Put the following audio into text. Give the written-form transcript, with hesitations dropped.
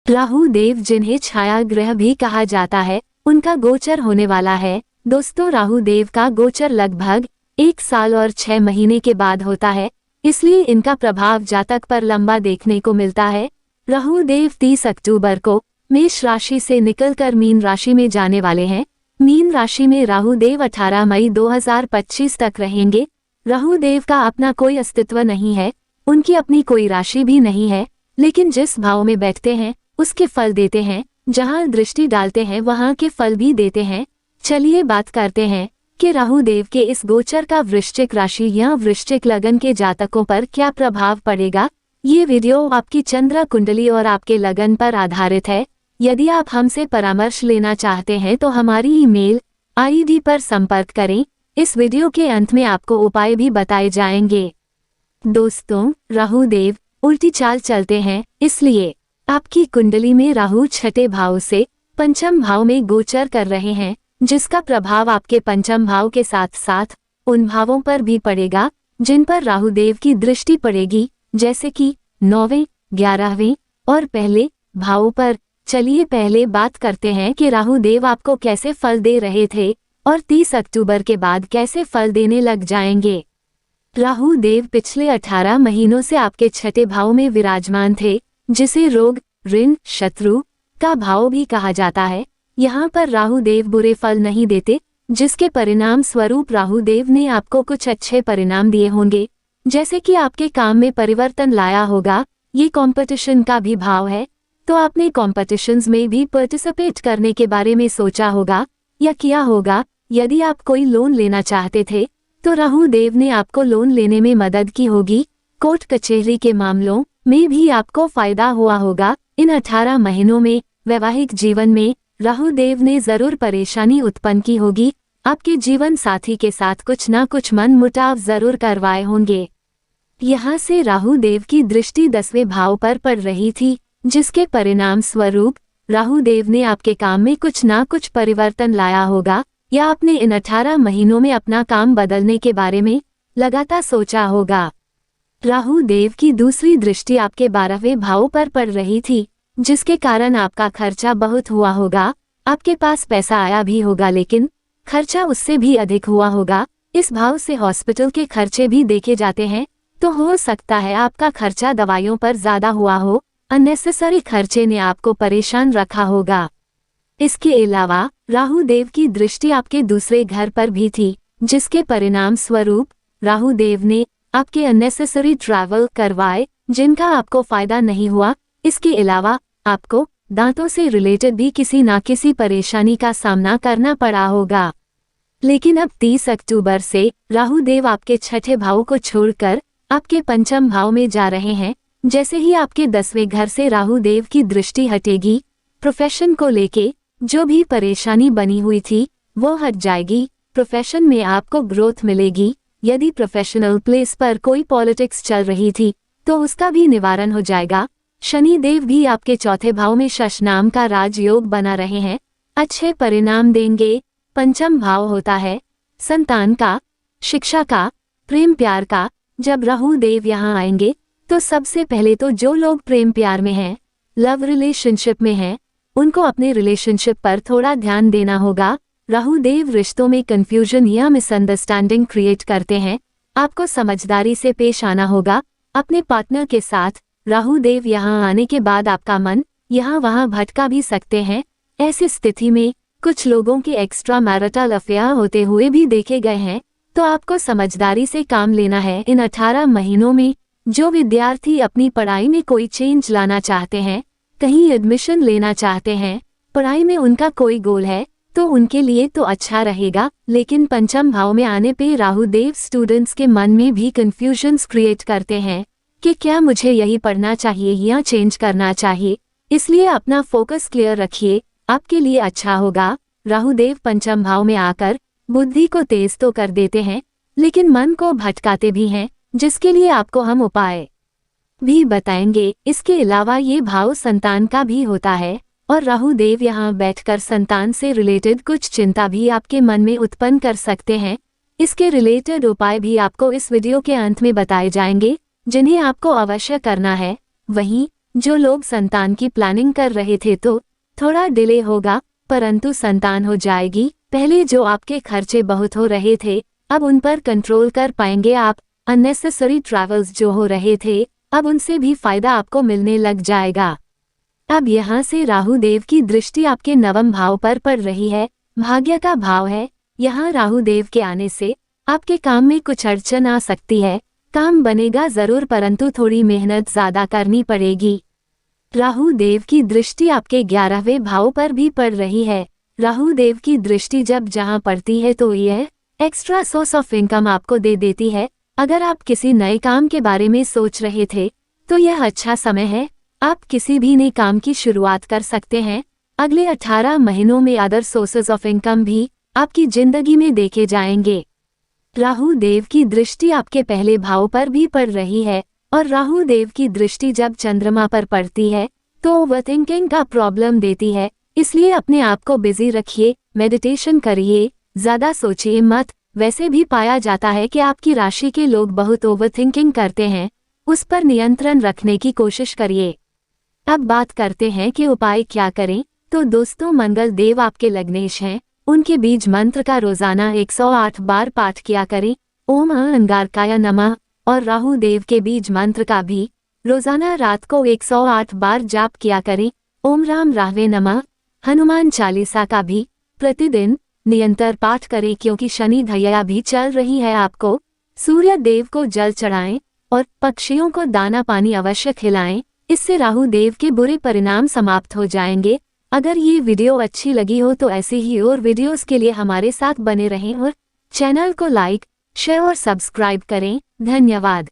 राहु देव, जिन्हें छाया ग्रह भी कहा जाता है, उनका गोचर होने वाला है। दोस्तों, राहु देव का गोचर लगभग 1 साल और 6 महीने के बाद होता है, इसलिए इनका प्रभाव जातक पर लंबा देखने को मिलता है। राहु देव 30 अक्टूबर को मेष राशि से निकलकर मीन राशि में जाने वाले हैं। मीन राशि में राहु देव 18 मई 2025 तक रहेंगे। राहु देव का अपना कोई अस्तित्व नहीं है, उनकी अपनी कोई राशि भी नहीं है, लेकिन जिस भाव में बैठते हैं उसके फल देते हैं, जहां दृष्टि डालते हैं वहां के फल भी देते हैं। चलिए बात करते हैं कि राहु देव के इस गोचर का वृश्चिक राशि या वृश्चिक लगन के जातकों पर क्या प्रभाव पड़ेगा। ये वीडियो आपकी चंद्र कुंडली और आपके लगन पर आधारित है। यदि आप हमसे परामर्श लेना चाहते हैं तो हमारी ईमेल आईडी पर संपर्क करें। इस वीडियो के अंत में आपको उपाय भी बताए जाएंगे। दोस्तों, राहु देव उल्टी चाल चलते हैं, इसलिए आपकी कुंडली में राहु छठे भाव से पंचम भाव में गोचर कर रहे हैं, जिसका प्रभाव आपके पंचम भाव के साथ साथ उन भावों पर भी पड़ेगा जिन पर राहु देव की दृष्टि पड़ेगी, जैसे कि 9वें, 11वें और पहले भावों पर। चलिए पहले बात करते हैं कि राहु देव आपको कैसे फल दे रहे थे और 30 अक्टूबर के बाद कैसे फल देने लग जाएंगे। राहु देव पिछले 18 महीनों से आपके छठे भाव में विराजमान थे, जिसे रोग, ऋण, शत्रु का भाव भी कहा जाता है। यहाँ पर राहु देव बुरे फल नहीं देते, जिसके परिणाम स्वरूप राहु देव ने आपको कुछ अच्छे परिणाम दिए होंगे, जैसे कि आपके काम में परिवर्तन लाया होगा। ये कंपटीशन का भी भाव है, तो आपने कॉम्पिटिशन्स में भी पार्टिसिपेट करने के बारे में सोचा होगा या किया होगा। यदि आप कोई लोन लेना चाहते थे तो राहु देव ने आपको लोन लेने में मदद की होगी। कोर्ट कचहरी के मामलों में भी आपको फायदा हुआ होगा। इन 18 महीनों में वैवाहिक जीवन में राहु देव ने जरूर परेशानी उत्पन्न की होगी। आपके जीवन साथी के साथ कुछ ना कुछ मनमुटाव जरूर करवाए होंगे। यहाँ से राहु देव की दृष्टि 10वें भाव पर पड़ रही थी, जिसके परिणाम स्वरूप राहु देव ने आपके काम में कुछ ना कुछ परिवर्तन लाया होगा, या आपने इन 18 महीनों में अपना काम बदलने के बारे में लगातार सोचा होगा। राहु देव की दूसरी दृष्टि आपके 12वें भाव पर पड़ रही थी, जिसके कारण आपका खर्चा बहुत हुआ होगा। आपके पास पैसा आया भी होगा, लेकिन खर्चा उससे भी अधिक हुआ होगा। इस भाव से हॉस्पिटल के खर्चे भी देखे जाते हैं, तो हो सकता है आपका खर्चा दवाइयों पर ज्यादा हुआ हो। अननेसेसरी खर्चे ने आपको परेशान रखा होगा। इसके अलावा राहु देव की दृष्टि आपके दूसरे घर पर भी थी, जिसके परिणाम स्वरूप राहु देव ने आपके अननेसेसरी ट्रैवल करवाए, जिनका आपको फायदा नहीं हुआ। इसके अलावा आपको दांतों से रिलेटेड भी किसी ना किसी परेशानी का सामना करना पड़ा होगा। लेकिन अब 30 अक्टूबर से राहु देव आपके छठे भाव को छोड़कर आपके पंचम भाव में जा रहे हैं। जैसे ही आपके 10वें घर से राहु देव की दृष्टि हटेगी, प्रोफेशन को लेके जो भी परेशानी बनी हुई थी वो हट जाएगी। प्रोफेशन में आपको ग्रोथ मिलेगी। यदि प्रोफेशनल प्लेस पर कोई पॉलिटिक्स चल रही थी तो उसका भी निवारण हो जाएगा। शनि देव भी आपके चौथे भाव में शश नाम का राजयोग बना रहे हैं, अच्छे परिणाम देंगे। पंचम भाव होता है संतान का, शिक्षा का, प्रेम प्यार का। जब राहु देव यहाँ आएंगे तो सबसे पहले तो जो लोग प्रेम प्यार में हैं, लव रिलेशनशिप में हैं, उनको अपने रिलेशनशिप पर थोड़ा ध्यान देना होगा। राहु देव रिश्तों में कंफ्यूजन या मिसअंडरस्टैंडिंग क्रिएट करते हैं, आपको समझदारी से पेश आना होगा अपने पार्टनर के साथ। राहु देव यहाँ आने के बाद आपका मन यहाँ वहाँ भटका भी सकते हैं। ऐसी स्थिति में कुछ लोगों के एक्स्ट्रा मैरिटल अफेयर होते हुए भी देखे गए हैं, तो आपको समझदारी से काम लेना है। इन 18 महीनों में जो विद्यार्थी अपनी पढ़ाई में कोई चेंज लाना चाहते हैं, कहीं एडमिशन लेना चाहते हैं, पढ़ाई में उनका कोई गोल है, तो उनके लिए तो अच्छा रहेगा। लेकिन पंचम भाव में आने पे राहु देव स्टूडेंट्स के मन में भी कंफ्यूजन्स क्रिएट करते हैं कि क्या मुझे यही पढ़ना चाहिए या चेंज करना चाहिए। इसलिए अपना फोकस क्लियर रखिए, आपके लिए अच्छा होगा। राहु देव पंचम भाव में आकर बुद्धि को तेज तो कर देते हैं, लेकिन मन को भटकाते भी हैं, जिसके लिए आपको हम उपाय भी बताएंगे। इसके अलावा ये भाव संतान का भी होता है, और राहु देव यहाँ बैठकर संतान से रिलेटेड कुछ चिंता भी आपके मन में उत्पन्न कर सकते हैं। इसके रिलेटेड उपाय भी आपको इस वीडियो के अंत में बताए जाएंगे, जिन्हें आपको अवश्य करना है। वहीं जो लोग संतान की प्लानिंग कर रहे थे तो थोड़ा डिले होगा, परंतु संतान हो जाएगी। पहले जो आपके खर्चे बहुत हो रहे थे अब उन पर कंट्रोल कर पाएंगे आप। अननेसेसरी ट्रैवल्स जो हो रहे थे अब उनसे भी फायदा आपको मिलने लग जाएगा। अब यहाँ से राहु देव की दृष्टि आपके नवम भाव पर पड़ रही है, भाग्य का भाव है। यहाँ राहु देव के आने से आपके काम में कुछ अड़चन आ सकती है। काम बनेगा जरूर परंतु थोड़ी मेहनत ज्यादा करनी पड़ेगी। राहु देव की दृष्टि आपके 11वें भाव पर भी पड़ रही है। राहु देव की दृष्टि जब जहाँ पड़ती है तो यह एक्स्ट्रा सोर्स ऑफ इनकम आपको दे देती है। अगर आप किसी नए काम के बारे में सोच रहे थे तो यह अच्छा समय है, आप किसी भी नए काम की शुरुआत कर सकते हैं। अगले 18 महीनों में अदर सोर्सेज ऑफ इनकम भी आपकी जिंदगी में देखे जाएंगे। राहु देव की दृष्टि आपके पहले भाव पर भी पड़ रही है और राहु देव की दृष्टि जब चंद्रमा पर पड़ती है तो ओवरथिंकिंग का प्रॉब्लम देती है, इसलिए अपने आप को बिजी रखिए, मेडिटेशन करिए, ज्यादा सोचिए मत। वैसे भी पाया जाता है कि आपकी राशि के लोग बहुत ओवरथिंकिंग करते हैं, उस पर नियंत्रण रखने की कोशिश करिए। अब बात करते हैं कि उपाय क्या करें। तो दोस्तों, मंगल देव आपके लग्नेश हैं, उनके बीज मंत्र का रोजाना 108 बार पाठ किया करें, ओम अंगारकाय नमः। और राहु देव के बीज मंत्र का भी रोजाना रात को 108 बार जाप किया करें, ओम राम राहवे नमः। हनुमान चालीसा का भी प्रतिदिन निरंतर पाठ करें क्योंकि शनि धैया भी चल रही है आपको। सूर्य देव को जल चढ़ाएं और पक्षियों को दाना पानी अवश्य खिलाएं, इससे राहु देव के बुरे परिणाम समाप्त हो जाएंगे। अगर ये वीडियो अच्छी लगी हो तो ऐसे ही और वीडियोस के लिए हमारे साथ बने रहें और चैनल को लाइक, शेयर और सब्सक्राइब करें। धन्यवाद।